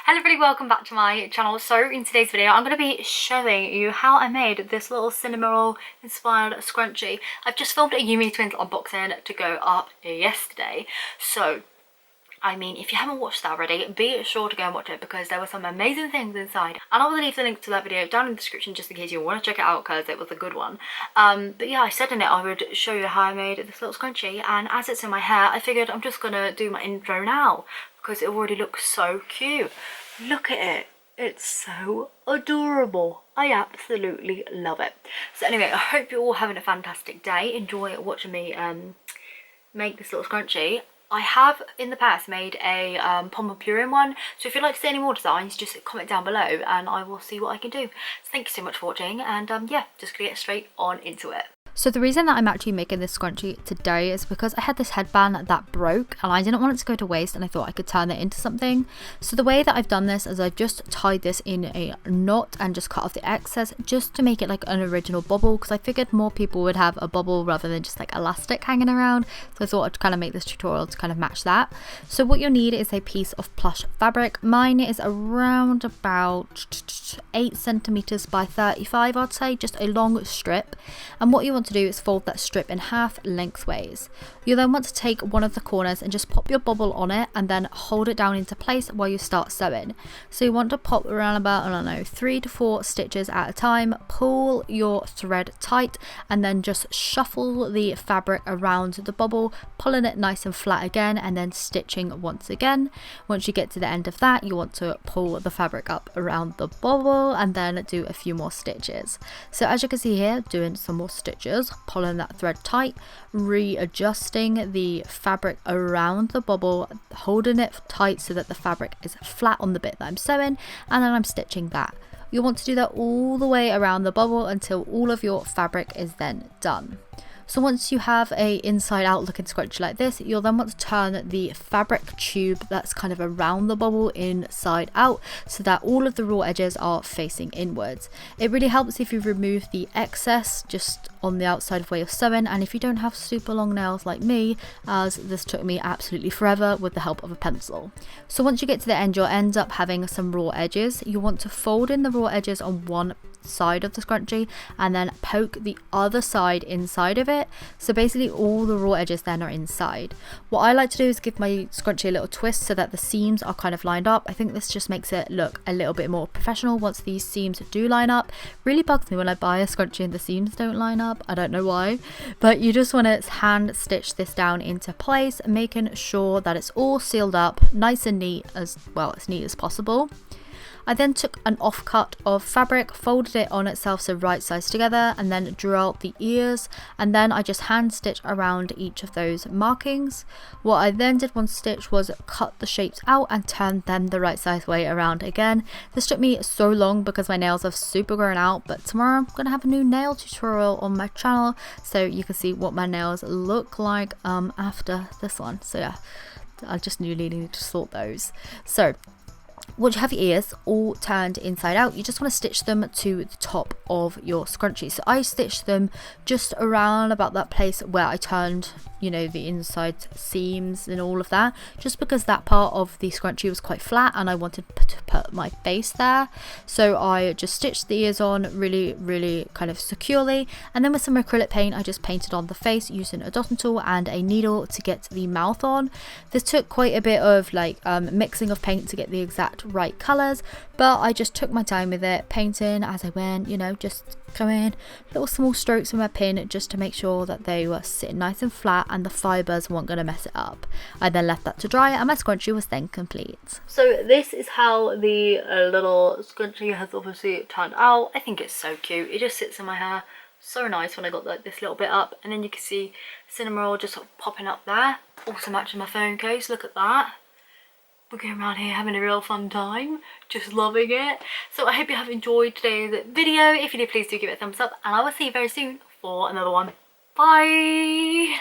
Hello everybody, welcome back to my channel. So in today's video I'm going to be showing you how I made this little Cinnamoroll inspired scrunchie. I've just filmed a Yumi Twins unboxing to go up yesterday, so I mean, if you haven't watched that already, be sure to go and watch it because there were some amazing things inside. And I will leave the link to that video down in the description just in case you want to check it out because it was a good one. But yeah, I said in it I would show you how I made this little scrunchie, and as it's in my hair, I figured I'm just going to do my intro now because it already looks so cute. Look at it. It's so adorable. I absolutely love it. So anyway, I hope you're all having a fantastic day. Enjoy watching me make this little scrunchie. I have in the past made a Pomopurian one, so if you'd like to see any more designs, just comment down below and I will see what I can do. So thank you so much for watching, and yeah, just gonna get straight on into it. So the reason that I'm actually making this scrunchie today is because I had this headband that broke and I didn't want it to go to waste, and I thought I could turn it into something. So the way that I've done this is I've just tied this in a knot and just cut off the excess just to make it like an original bubble, because I figured more people would have a bubble rather than just like elastic hanging around. So I thought I'd kind of make this tutorial to kind of match that. So what you'll need is a piece of plush fabric. Mine is around about 8 centimeters by 35, I'd say, just a long strip. And what you want to do is fold that strip in half lengthways. You then want to take one of the corners and just pop your bubble on it and then hold it down into place while you start sewing. So you want to pop around about, I don't know, 3 to 4 stitches at a time. Pull your thread tight and then just shuffle the fabric around the bubble, pulling it nice and flat again and then stitching once again. Once you get to the end of that, you want to pull the fabric up around the bubble and then do a few more stitches. So as you can see here, doing some more stitches, pulling that thread tight, readjusting the fabric around the bubble, holding it tight so that the fabric is flat on the bit that I'm sewing, and then I'm stitching that. You want to do that all the way around the bubble until all of your fabric is then done. So once you have a inside out looking scrunchie like this, you'll then want to turn the fabric tube that's kind of around the bubble inside out so that all of the raw edges are facing inwards. It really helps if you remove the excess just on the outside of where you're sewing, and if you don't have super long nails like me, as this took me absolutely forever with the help of a pencil. So once you get to the end, you'll end up having some raw edges. You want to fold in the raw edges on one side of the scrunchie and then poke the other side inside of it, so basically all the raw edges then are inside. What I like to do is give my scrunchie a little twist so that the seams are kind of lined up. I think this just makes it look a little bit more professional once these seams do line up. Really bugs me when I buy a scrunchie and the seams don't line up. I don't know why, but you just want to hand stitch this down into place, making sure that it's all sealed up nice and neat, as well as neat as possible. I then took an offcut of fabric, folded it on itself so right sides together, and then drew out the ears, and then I just hand stitched around each of those markings. What I then did one stitch was cut the shapes out and turn them the right size way around again. This took me so long because my nails have super grown out, but tomorrow I'm going to have a new nail tutorial on my channel so you can see what my nails look like after this one. So yeah, I just really need to sort those. So once you have your ears all turned inside out, you just want to stitch them to the top of your scrunchie. So I stitched them just around about that place where I turned, you know, the inside seams and all of that, just because that part of the scrunchie was quite flat and I wanted to put my face there. So I just stitched the ears on really kind of securely, and then with some acrylic paint I just painted on the face using a dotting tool and a needle to get the mouth on. This took quite a bit of like mixing of paint to get the exact right colors, but I just took my time with it, painting as I went, you know, just going little small strokes with my pin just to make sure that they were sitting nice and flat and the fibers weren't going to mess it up. I then left that to dry and my scrunchie was then complete. So this is how the little scrunchie has obviously turned out. I think it's so cute. It just sits in my hair so nice when I got like this little bit up, and then you can see Cinnamoroll just sort of popping up there, also matching my phone case. Look at that. We're going around here having a real fun time, just loving it. So I hope you have enjoyed today's video. If you did, please do give it a thumbs up, and I will see you very soon for another one. Bye!